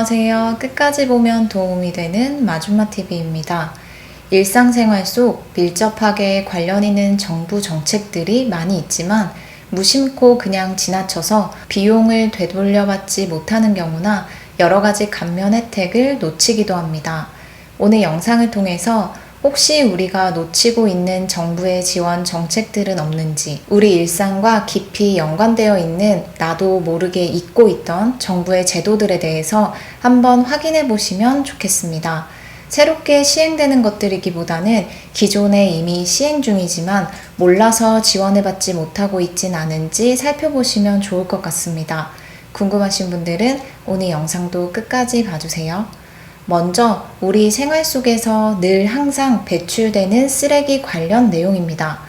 안녕하세요. 끝까지 보면 도움이 되는 마줌마TV입니다. 일상생활 속 밀접하게 관련 있는 정부 정책들이 많이 있지만 무심코 그냥 지나쳐서 비용을 되돌려받지 못하는 경우나 여러 가지 감면 혜택을 놓치기도 합니다. 오늘 영상을 통해서 혹시 우리가 놓치고 있는 정부의 지원 정책들은 없는지, 우리 일상과 깊이 연관되어 있는 나도 모르게 잊고 있던 정부의 제도들에 대해서 한번 확인해 보시면 좋겠습니다. 새롭게 시행되는 것들이기보다는 기존에 이미 시행 중이지만 몰라서 지원을 받지 못하고 있진 않은지 살펴보시면 좋을 것 같습니다. 궁금하신 분들은 오늘 영상도 끝까지 봐주세요. 먼저 우리 생활 속에서 늘 항상 배출되는 쓰레기 관련 내용입니다.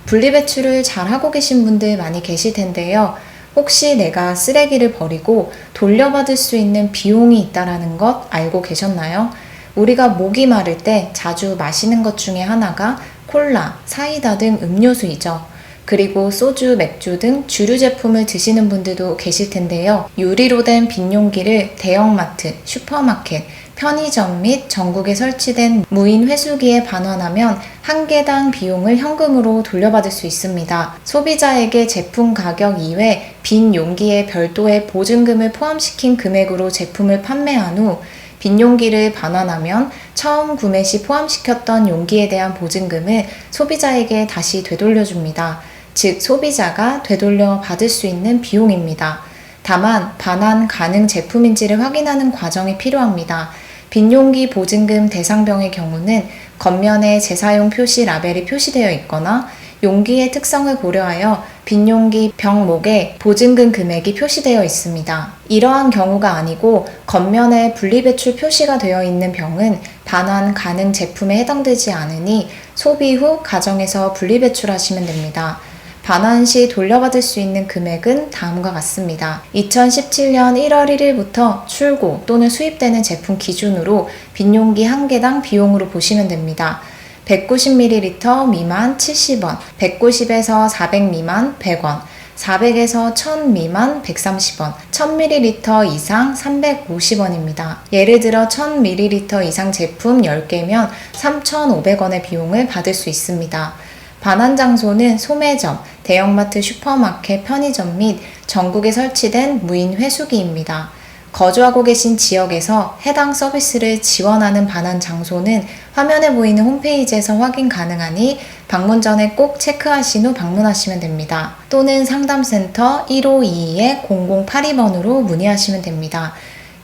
분리배출을 잘 하고 계신 분들 많이 계실 텐데요. 혹시 내가 쓰레기를 버리고 돌려받을 수 있는 비용이 있다는 것 알고 계셨나요? 우리가 목이 마를 때 자주 마시는 것 중에 하나가 콜라, 사이다 등 음료수이죠. 그리고 소주, 맥주 등 주류 제품을 드시는 분들도 계실 텐데요. 유리로 된 빈 용기를 대형마트, 슈퍼마켓, 편의점 및 전국에 설치된 무인 회수기에 반환하면 한 개당 비용을 현금으로 돌려받을 수 있습니다. 소비자에게 제품 가격 이외 빈 용기에 별도의 보증금을 포함시킨 금액으로 제품을 판매한 후 빈 용기를 반환하면 처음 구매 시 포함시켰던 용기에 대한 보증금을 소비자에게 다시 되돌려줍니다. 즉 소비자가 되돌려 받을 수 있는 비용입니다. 다만 반환 가능 제품인지를 확인하는 과정이 필요합니다. 빈용기 보증금 대상병의 경우는 겉면에 재사용 표시 라벨이 표시되어 있거나 용기의 특성을 고려하여 빈용기 병목에 보증금 금액이 표시되어 있습니다. 이러한 경우가 아니고 겉면에 분리배출 표시가 되어 있는 병은 반환 가능 제품에 해당되지 않으니 소비 후 가정에서 분리배출하시면 됩니다. 반환 시 돌려받을 수 있는 금액은 다음과 같습니다. 2017년 1월 1일부터 출고 또는 수입되는 제품 기준으로 빈용기 한 개당 비용으로 보시면 됩니다. 190ml 미만 70원, 190에서 400 미만 100원, 400에서 1000 미만 130원, 1000ml 이상 350원입니다. 예를 들어 1000ml 이상 제품 10개면 3,500원의 비용을 받을 수 있습니다. 반환 장소는 소매점, 대형마트, 슈퍼마켓, 편의점 및 전국에 설치된 무인 회수기입니다. 거주하고 계신 지역에서 해당 서비스를 지원하는 반환 장소는 화면에 보이는 홈페이지에서 확인 가능하니 방문 전에 꼭 체크하신 후 방문하시면 됩니다. 또는 상담센터 1522-0082번으로 문의하시면 됩니다.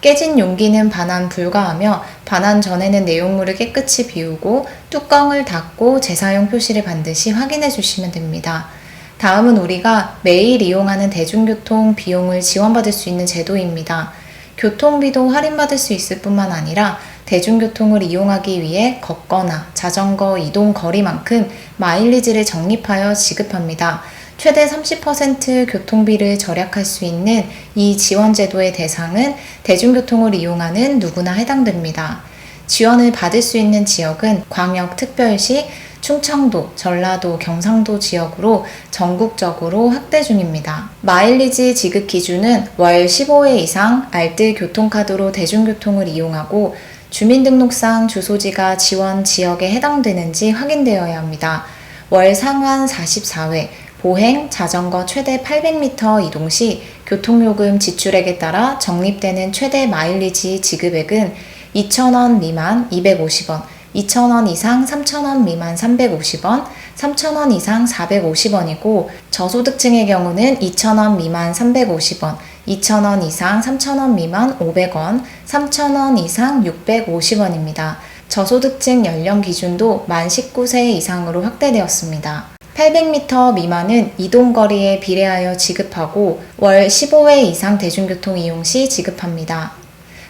깨진 용기는 반환 불가하며 반환 전에는 내용물을 깨끗이 비우고 뚜껑을 닫고 재사용 표시를 반드시 확인해 주시면 됩니다. 다음은 우리가 매일 이용하는 대중교통 비용을 지원받을 수 있는 제도입니다. 교통비도 할인받을 수 있을 뿐만 아니라 대중교통을 이용하기 위해 걷거나 자전거 이동 거리만큼 마일리지를 적립하여 지급합니다. 최대 30% 교통비를 절약할 수 있는 이 지원제도의 대상은 대중교통을 이용하는 누구나 해당됩니다. 지원을 받을 수 있는 지역은 광역특별시, 충청도, 전라도, 경상도 지역으로 전국적으로 확대 중입니다. 마일리지 지급 기준은 월 15회 이상 알뜰 교통카드로 대중교통을 이용하고 주민등록상 주소지가 지원 지역에 해당되는지 확인되어야 합니다. 월 상환 44회, 보행, 자전거 최대 800m 이동 시 교통요금 지출액에 따라 적립되는 최대 마일리지 지급액은 2,000원 미만 250원, 2,000원 이상 3,000원 미만 350원, 3,000원 이상 450원이고 저소득층의 경우는 2,000원 미만 350원, 2,000원 이상 3,000원 미만 500원, 3,000원 이상 650원입니다. 저소득층 연령 기준도 만 19세 이상으로 확대되었습니다. 800m 미만은 이동거리에 비례하여 지급하고 월 15회 이상 대중교통 이용 시 지급합니다.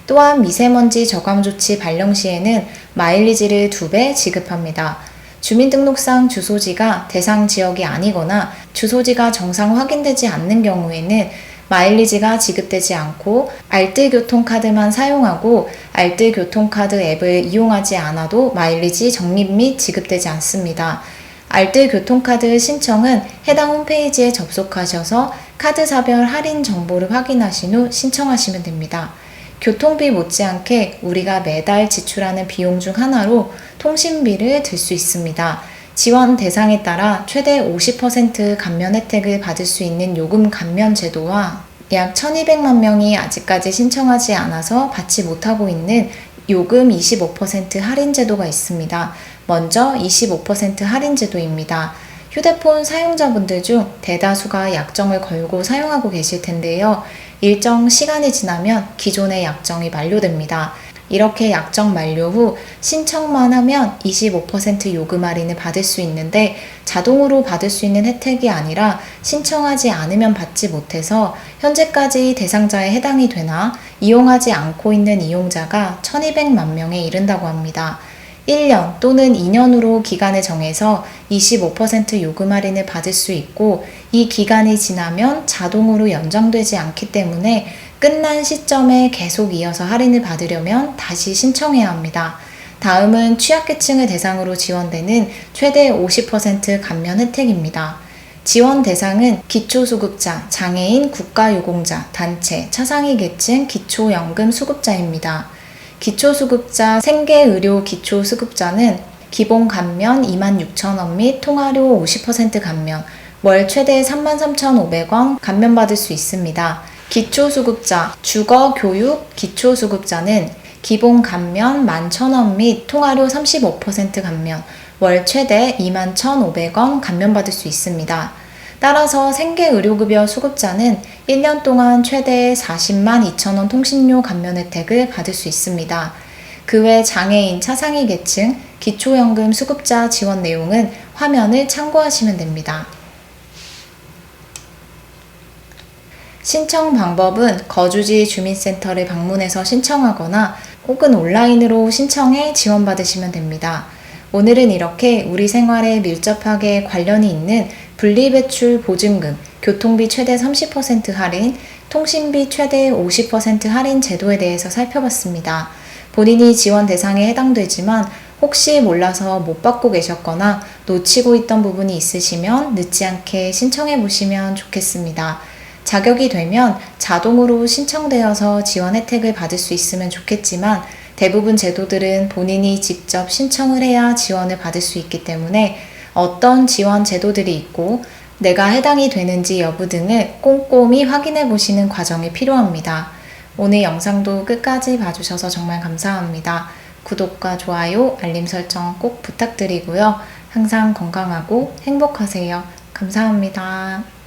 또한 미세먼지 저감 조치 발령 시에는 마일리지를 2배 지급합니다. 주민등록상 주소지가 대상 지역이 아니거나 주소지가 정상 확인되지 않는 경우에는 마일리지가 지급되지 않고 알뜰교통카드만 사용하고 알뜰교통카드 앱을 이용하지 않아도 마일리지 적립 및 지급되지 않습니다. 알뜰교통카드 신청은 해당 홈페이지에 접속하셔서 카드사별 할인 정보를 확인하신 후 신청하시면 됩니다. 교통비 못지않게 우리가 매달 지출하는 비용 중 하나로 통신비를 들 수 있습니다. 지원 대상에 따라 최대 50% 감면 혜택을 받을 수 있는 요금 감면 제도와 약 1200만 명이 아직까지 신청하지 않아서 받지 못하고 있는 요금 25% 할인 제도가 있습니다. 먼저 25% 할인 제도입니다. 휴대폰 사용자분들 중 대다수가 약정을 걸고 사용하고 계실 텐데요. 일정 시간이 지나면 기존의 약정이 만료됩니다. 이렇게 약정 만료 후 신청만 하면 25% 요금 할인을 받을 수 있는데 자동으로 받을 수 있는 혜택이 아니라 신청하지 않으면 받지 못해서 현재까지 대상자에 해당이 되나 이용하지 않고 있는 이용자가 1200만 명에 이른다고 합니다. 1년 또는 2년으로 기간을 정해서 25% 요금 할인을 받을 수 있고 이 기간이 지나면 자동으로 연장되지 않기 때문에 끝난 시점에 계속 이어서 할인을 받으려면 다시 신청해야 합니다. 다음은 취약계층을 대상으로 지원되는 최대 50% 감면 혜택입니다. 지원 대상은 기초수급자, 장애인, 국가유공자, 단체, 차상위 계층, 기초연금 수급자입니다. 기초수급자, 생계의료 기초수급자는 기본 감면 26,000원 및 통화료 50% 감면, 월 최대 33,500원 감면받을 수 있습니다. 기초수급자, 주거교육 기초수급자는 기본 감면 11,000원 및 통화료 35% 감면, 월 최대 21,500원 감면받을 수 있습니다. 따라서 생계의료급여 수급자는 1년 동안 최대 40만 2천원 통신료 감면 혜택을 받을 수 있습니다. 그 외 장애인, 차상위 계층, 기초연금 수급자 지원 내용은 화면을 참고하시면 됩니다. 신청 방법은 거주지 주민센터를 방문해서 신청하거나 혹은 온라인으로 신청해 지원받으시면 됩니다. 오늘은 이렇게 우리 생활에 밀접하게 관련이 있는 분리배출 보증금, 교통비 최대 30% 할인, 통신비 최대 50% 할인 제도에 대해서 살펴봤습니다. 본인이 지원 대상에 해당되지만 혹시 몰라서 못 받고 계셨거나 놓치고 있던 부분이 있으시면 늦지 않게 신청해 보시면 좋겠습니다. 자격이 되면 자동으로 신청되어서 지원 혜택을 받을 수 있으면 좋겠지만 대부분 제도들은 본인이 직접 신청을 해야 지원을 받을 수 있기 때문에 어떤 지원 제도들이 있고 내가 해당이 되는지 여부 등을 꼼꼼히 확인해 보시는 과정이 필요합니다. 오늘 영상도 끝까지 봐주셔서 정말 감사합니다. 구독과 좋아요, 알림 설정 꼭 부탁드리고요. 항상 건강하고 행복하세요. 감사합니다.